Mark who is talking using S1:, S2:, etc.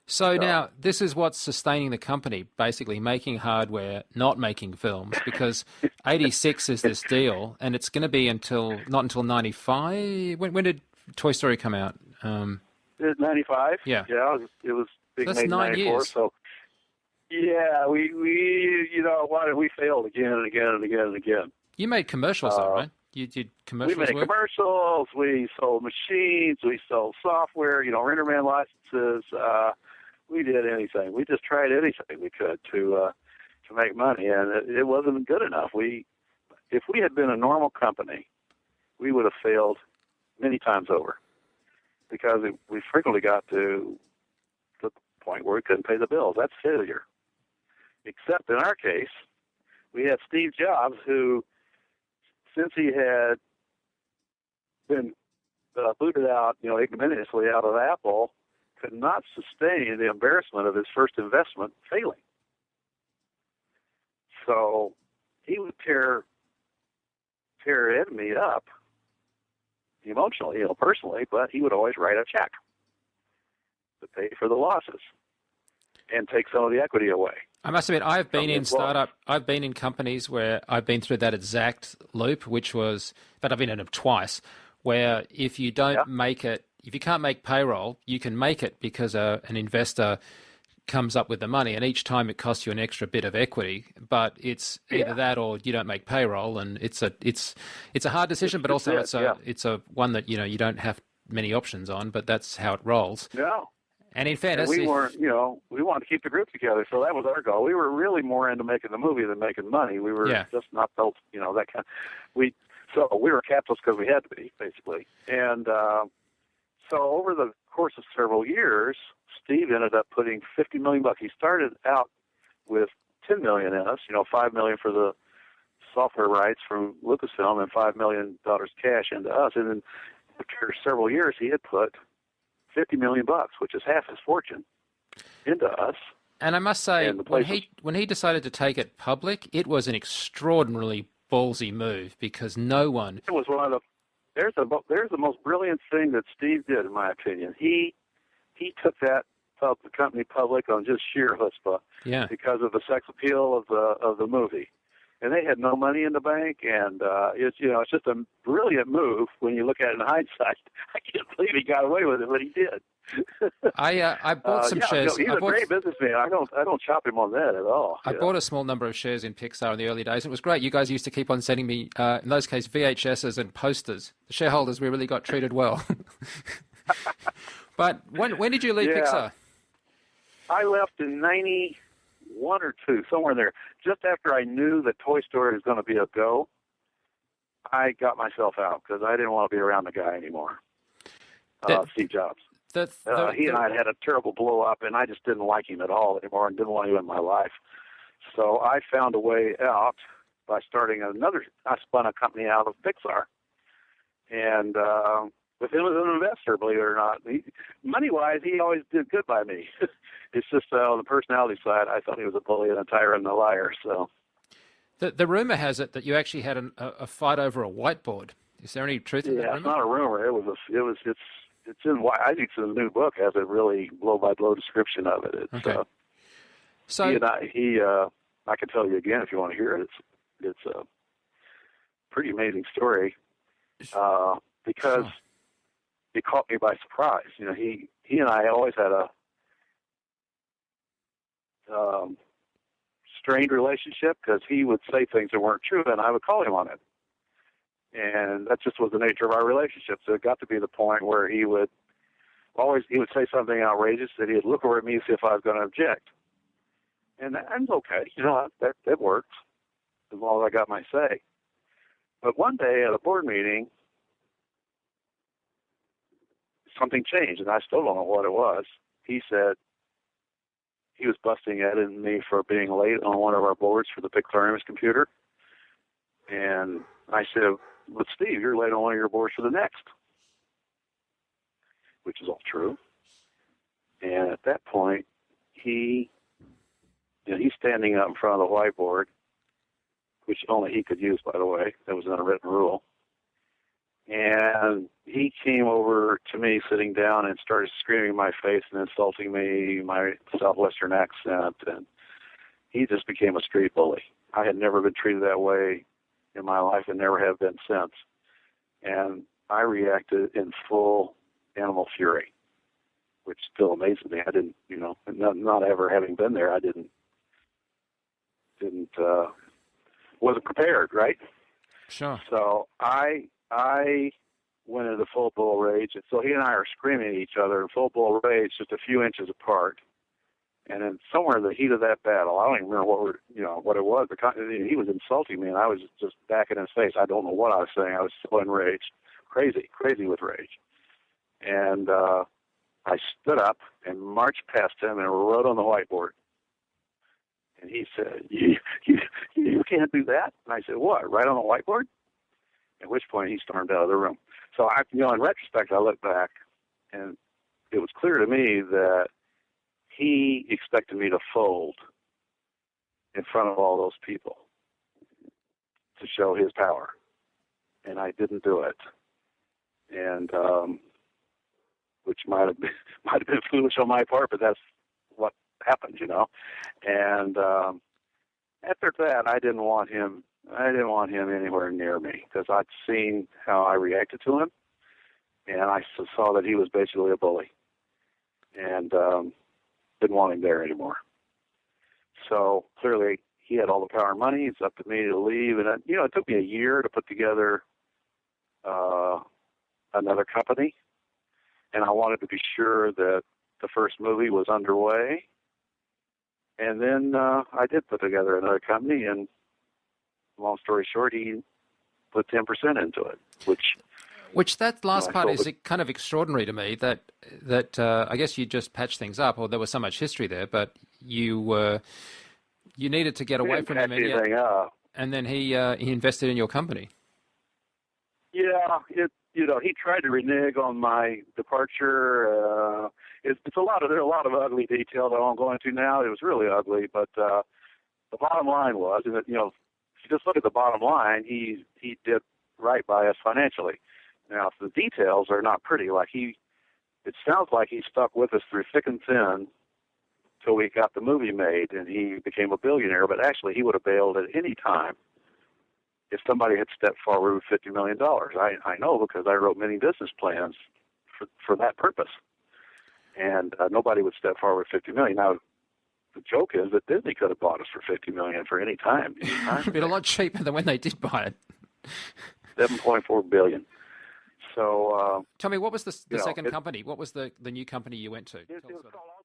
S1: So
S2: So
S1: now this is what's sustaining the company, basically making hardware, not making films, because 86 is this deal, and it's going to be until not until 95. When did Toy Story come out?
S2: it's 95.
S1: Yeah.
S2: Yeah, it was
S1: So
S2: big
S1: that's
S2: made in 94.
S1: 9 years.
S2: So yeah, we you know what, we failed again and again and again and again.
S1: You made commercials though,
S2: Uh,
S1: right? You did
S2: we
S1: commercials
S2: made
S1: work?
S2: commercials, we sold machines, we sold software, Renderman licenses. We did anything. We just tried anything we could to make money, and it wasn't good enough. If we had been a normal company, we would have failed many times over because we frequently got to the point where we couldn't pay the bills. That's failure. Except in our case, we had Steve Jobs, who, since he had been booted out, ignominiously out of Apple, could not sustain the embarrassment of his first investment failing. So he would tear Ed and me up emotionally, personally, but he would always write a check to pay for the losses and take some of the equity away.
S1: I must admit, I've been in
S2: his loans.
S1: I've been in companies where I've been through that exact loop, but I've been in them twice, where if you
S2: Yeah,
S1: don't make it, if you can't make payroll, you can make it because an investor comes up with the money, and each time it costs you an extra bit of equity. But it's either
S2: yeah,
S1: that or you don't make payroll, and it's a hard decision, but
S2: it's
S1: also
S2: it. Yeah,
S1: it's a one that you don't have many options on, but that's how it rolls.
S2: no.
S1: And in
S2: And
S1: fairness,
S2: we
S1: if
S2: weren't, we wanted to keep the group together, so that was our goal. We were really more into making the movie than making money. We were
S1: yeah,
S2: just not built, that kind. So we were capitalists because we had to be, basically. And so over the course of several years, Steve ended up putting $50 million bucks. He started out with $10 million in us, $5 million for the software rights from Lucasfilm and $5 million cash into us. And then after several years, he had put $50 million bucks, which is half his fortune, into us.
S1: and I must say,
S2: And the place was,
S1: when he decided to take it public, it was an extraordinarily ballsy move because no one.
S2: it was one of the, there's the most brilliant thing that Steve did, in my opinion. He took that the company public on just sheer chutzpah
S1: Yeah.
S2: because of the sex appeal of the movie. And they had no money in the bank, and it's just a brilliant move when you look at it in hindsight. I can't believe he got away with it, but he did.
S1: I bought some shares.
S2: He's a great businessman. I don't chop him on that at all.
S1: I bought a small number of shares in Pixar in the early days. It was great. You guys used to keep on sending me, in those cases, VHSs and posters. The shareholders, we really got treated well. But when did you leave Pixar?
S2: I left in 91 or 2, somewhere in there. Just after I knew that Toy Story was going to be a go, I got myself out because I didn't want to be around the guy anymore, Steve Jobs. He and I had a terrible blow up, and I just didn't like him at all anymore and didn't want him in my life. So I found a way out by starting I spun a company out of Pixar. And with him as an investor, believe it or not. Money-wise, he always did good by me. It's just on the personality side, I thought he was a bully and a tyrant and a liar. So
S1: The rumor has it that you actually had a fight over a whiteboard. Is there any truth in that rumor?
S2: it's not a rumor. It's in. I think it's in the new book has a really blow-by-blow description of it. It's,
S1: Okay. So
S2: I can tell you again if you want to hear it. It's a pretty amazing story because it caught me by surprise. He and I always had a strained relationship because he would say things that weren't true, and I would call him on it. And that just was the nature of our relationship. So it got to be the point where he would say something outrageous that he'd look over at me and see if I was going to object. And that's okay. That works as long as I got my say. But one day at a board meeting, something changed, and I still don't know what it was. He said he was busting Ed and me for being late on one of our boards for the Pixar Image computer. And I said, but Steve, you're late on one of your boards for the next, which is all true. And at that point, he's standing up in front of the whiteboard, which only he could use, by the way. That was an unwritten rule. And he came over to me sitting down and started screaming in my face and insulting me, my Southwestern accent, and he just became a street bully. I had never been treated that way in my life and never have been since. And I reacted in full animal fury, which still amazes me. I didn't, not ever having been there, I wasn't prepared, right?
S1: Sure.
S2: So I went into full bull rage, and so he and I are screaming at each other in full bull rage, just a few inches apart. And then somewhere in the heat of that battle, I don't even remember what it was. He was insulting me, and I was just back in his face. I don't know what I was saying. I was so enraged, crazy with rage. And I stood up and marched past him and wrote on the whiteboard. And he said, "You can't do that." And I said, "What? Write on the whiteboard?" At which point he stormed out of the room. So in retrospect, I look back, and it was clear to me that he expected me to fold in front of all those people to show his power, and I didn't do it. And which might have been foolish on my part, but that's what happened, And after that, I didn't want him anywhere near me because I'd seen how I reacted to him, and I saw that he was basically a bully, and didn't want him there anymore. So clearly, he had all the power and money. It's up to me to leave, and it took me a year to put together another company, and I wanted to be sure that the first movie was underway. And then I did put together another company, and long story short, he put 10% into it,
S1: Which that last part is kind of extraordinary to me. That I guess you just patched things up, or there was so much history there, but you needed to get away from him, and then he invested in your company.
S2: Yeah, he tried to renege on my departure. There's a lot of ugly details I won't go into now. It was really ugly, but the bottom line was that if you just look at the bottom line, he did right by us financially. Now, the details are not pretty. It sounds like he stuck with us through thick and thin till we got the movie made, and he became a billionaire. But actually, he would have bailed at any time if somebody had stepped forward with $50 million. I know because I wrote many business plans for that purpose. And nobody would step forward with $50 million. Now, the joke is that Disney could have bought us for $50 million for any time.
S1: It'd be a lot cheaper than when they did buy it.
S2: $7.4 billion. So,
S1: tell me, what was the second company? What was the new company you went to?
S2: It was called